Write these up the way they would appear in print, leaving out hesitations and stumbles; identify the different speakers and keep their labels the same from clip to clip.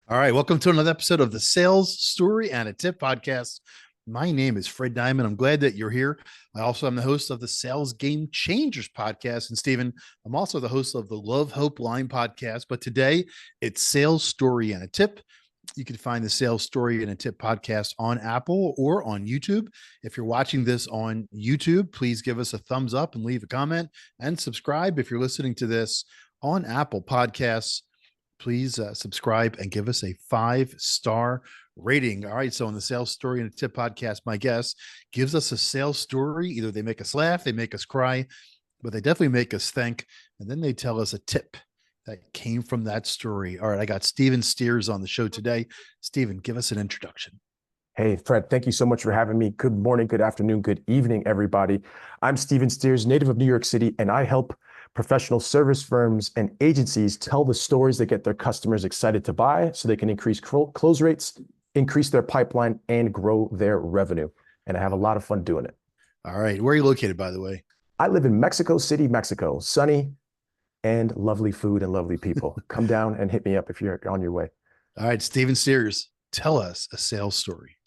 Speaker 1: All right, welcome to another episode of the Sales Story and a Tip podcast. My name is Fred Diamond. I'm glad that you're here. I also am the host of the Sales Game Changers podcast. And Stephen, I'm also the host of the Love Hope Line podcast. But today it's Sales Story and a Tip. You can find the Sales Story and a Tip podcast on Apple or on YouTube. If you're watching this on YouTube, please give us a thumbs up and leave a comment and subscribe. If you're listening to this on Apple Podcasts, please subscribe and give us a 5-star rating. All right. So on the Sales Story and a Tip podcast, my guest gives us a sales story. Either they make us laugh, they make us cry, but they definitely make us think. And then they tell us a tip that came from that story. All right. I got Stephen Steers on the show today. Stephen, give us an introduction.
Speaker 2: Hey, Fred, thank you so much for having me. Good morning, good afternoon, good evening, everybody. I'm Stephen Steers, native of New York City, and I help professional service firms and agencies tell the stories that get their customers excited to buy so they can increase close rates, increase their pipeline, and grow their revenue. And I have a lot of fun doing it.
Speaker 1: All right. Where are you located, by the way?
Speaker 2: I live in Mexico City, Mexico. Sunny and lovely food and lovely people. Come down and hit me up if you're on your way.
Speaker 1: All right. Stephen Steers, tell us a sales story.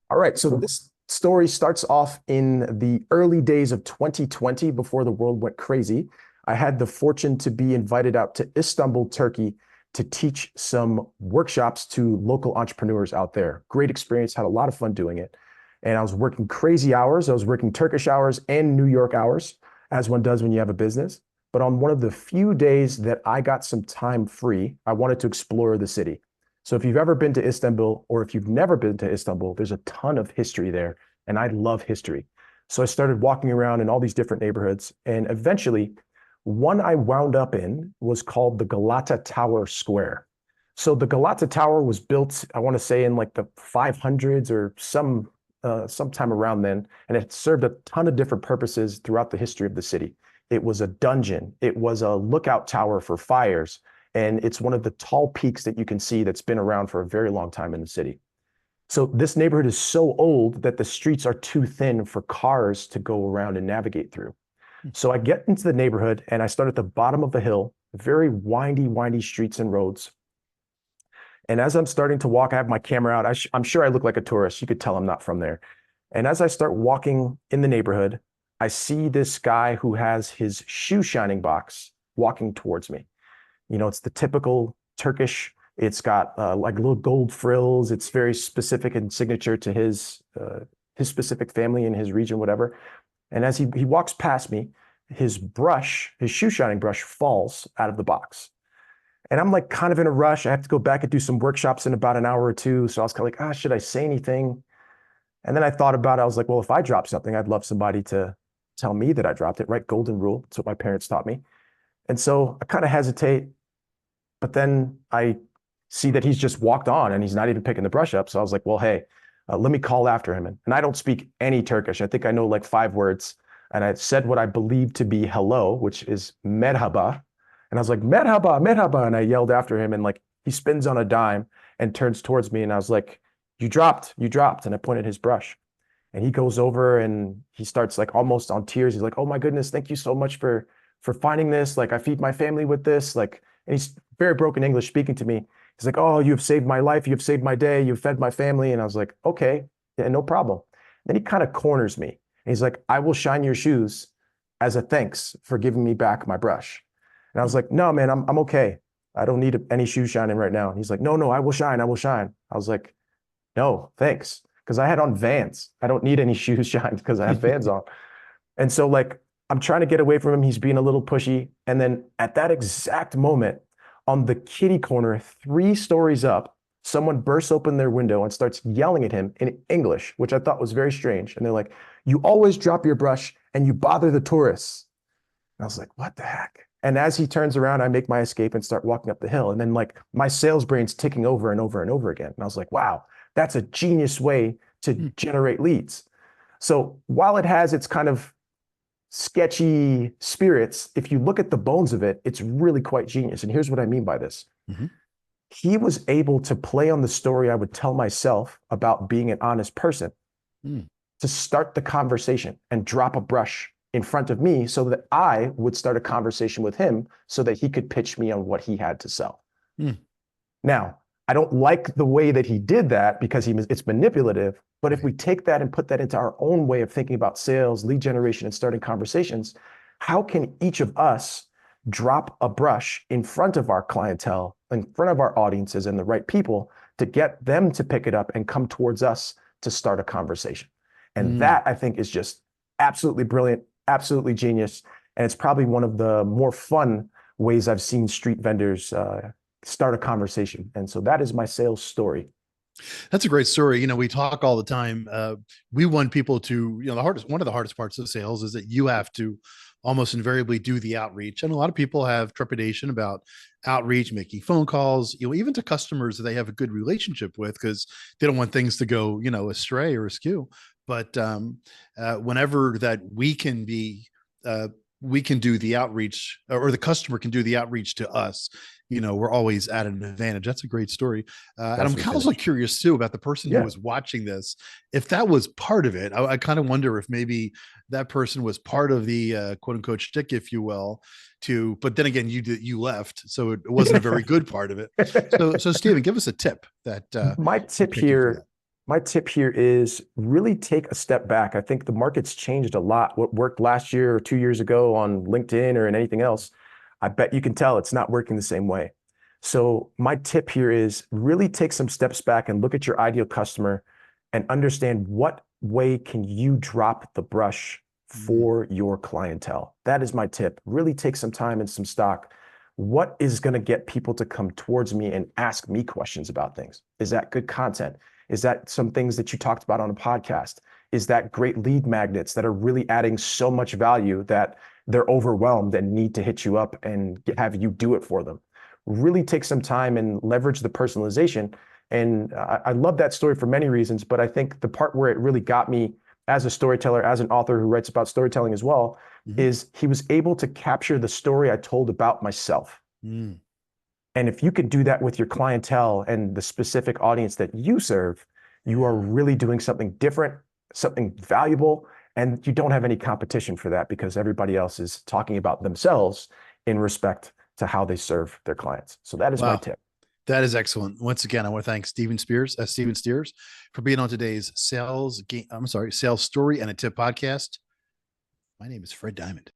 Speaker 2: All right, so this story starts off in the early days of 2020, before the world went crazy. I had the fortune to be invited out to Istanbul, Turkey, to teach some workshops to local entrepreneurs out there. Great experience, had a lot of fun doing it. And I was working crazy hours. I was working Turkish hours and New York hours, as one does when you have a business. But on one of the few days that I got some time free, I wanted to explore the city. So if you've ever been to Istanbul, or if you've never been to Istanbul, there's a ton of history there, and I love history. So I started walking around in all these different neighborhoods, and eventually one I wound up in was called the Galata Tower Square. So the Galata Tower was built, I want to say, in like the 500s or sometime around then, and it served a ton of different purposes throughout the history of the city. It was a dungeon. It was a lookout tower for fires. And it's one of the tall peaks that you can see that's been around for a very long time in the city. So this neighborhood is so old that the streets are too thin for cars to go around and navigate through. So I get into the neighborhood and I start at the bottom of the hill, very windy streets and roads. And as I'm starting to walk, I have my camera out. I'm sure I look like a tourist. You could tell I'm not from there. And as I start walking in the neighborhood, I see this guy who has his shoe shining box walking towards me. You know, it's the typical Turkish. It's got like little gold frills. It's very specific and signature to his specific family and his region, whatever. And as he walks past me, his shoe shining brush falls out of the box. And I'm like kind of in a rush. I have to go back and do some workshops in about an hour or two. So I was kind of like, should I say anything? And then I thought about it. I was like, well, if I drop something, I'd love somebody to tell me that I dropped it, right? Golden rule. That's what my parents taught me. And so I kind of hesitate. But then I see that he's just walked on and he's not even picking the brush up. So I was like, well, hey, let me call after him. And I don't speak any Turkish. I think I know like 5 words. And I said what I believe to be hello, which is merhaba. And I was like, merhaba, merhaba. And I yelled after him, and like he spins on a dime and turns towards me. And I was like, you dropped. And I pointed his brush. And he goes over and he starts like almost on tears. He's like, oh my goodness, thank you so much for finding this. Like I feed my family with this. Like, and he's very broken English speaking to me. He's like, oh, you've saved my life. You've saved my day. You've fed my family. And I was like, okay, yeah, no problem. Then he kind of corners me. And he's like, I will shine your shoes as a thanks for giving me back my brush. And I was like, no, man, I'm okay. I don't need any shoe shining right now. And he's like, no, I will shine. I was like, no, thanks. Because I had on Vans. I don't need any shoes shined because I have Vans on. And so like, I'm trying to get away from him. He's being a little pushy. And then at that exact moment, on the kitty corner, 3 stories up, someone bursts open their window and starts yelling at him in English, which I thought was very strange. And they're like, you always drop your brush and you bother the tourists. And I was like, what the heck? And as he turns around, I make my escape and start walking up the hill. And then like my sales brain's ticking over and over and over again. And I was like, wow, that's a genius way to generate leads. So while it has its kind of sketchy spirits, if you look at the bones of it, it's really quite genius. And here's what I mean by this. Mm-hmm. He was able to play on the story I would tell myself about being an honest person to start the conversation and drop a brush in front of me so that I would start a conversation with him so that he could pitch me on what he had to sell. Now, I don't like the way that he did that because it's manipulative. But if
Speaker 1: Right.
Speaker 2: we take that and put that into our own way of thinking about sales, lead generation, and starting conversations, how can each of us drop a brush in front of our clientele, in front of our audiences and the right people to get them to pick it up and come towards us to start a conversation? And
Speaker 1: Mm.
Speaker 2: that I think is just absolutely brilliant, absolutely genius. And it's probably one of the more fun ways I've seen street vendors start a conversation. And so that is my sales story.
Speaker 1: That's a great story. We talk all the time. We want people to, one of the hardest parts of sales is that you have to almost invariably do the outreach. And a lot of people have trepidation about outreach, making phone calls, even to customers that they have a good relationship with, because they don't want things to go, astray or askew. But whenever that we can do the outreach, or the customer can do the outreach to us, we're always at an advantage. That's a great story. And
Speaker 2: That's
Speaker 1: I'm
Speaker 2: me
Speaker 1: also
Speaker 2: finished.
Speaker 1: curious too about the person who
Speaker 2: Yeah.
Speaker 1: was watching this. If that was part of it, I kind of wonder if maybe that person was part of the quote unquote shtick, if you will, but then again, you left. So it wasn't a very good part of it. So Stephen, give us a tip that
Speaker 2: My
Speaker 1: would
Speaker 2: tip
Speaker 1: pick you for
Speaker 2: here,
Speaker 1: that.
Speaker 2: my tip here is really take a step back. I think the market's changed a lot. What worked last year or 2 years ago on LinkedIn or in anything else, I bet you can tell it's not working the same way. So my tip here is really take some steps back and look at your ideal customer and understand what way can you drop the brush
Speaker 1: Mm.
Speaker 2: for your clientele. That is my tip. Really take some time and some stock. What is going to get people to come towards me and ask me questions about things? Is that good content? Is that some things that you talked about on a podcast? Is that great lead magnets that are really adding so much value that they're overwhelmed and need to hit you up and have you do it for them? Really take some time and leverage the personalization. And I love that story for many reasons, but I think the part where it really got me as a storyteller, as an author who writes about storytelling as well,
Speaker 1: Mhm.
Speaker 2: is he was able to capture the story I told about myself.
Speaker 1: Mm.
Speaker 2: And if you could do that with your clientele and the specific audience that you serve, you are
Speaker 1: Yeah.
Speaker 2: really doing something different, something valuable, and you don't have any competition for that because everybody else is talking about themselves in respect to how they serve their clients. So that is my
Speaker 1: Wow.
Speaker 2: tip.
Speaker 1: That is excellent. Once again, I want to thank Steven Steers, for being on today's sales story and a tip podcast. My name is Fred Diamond.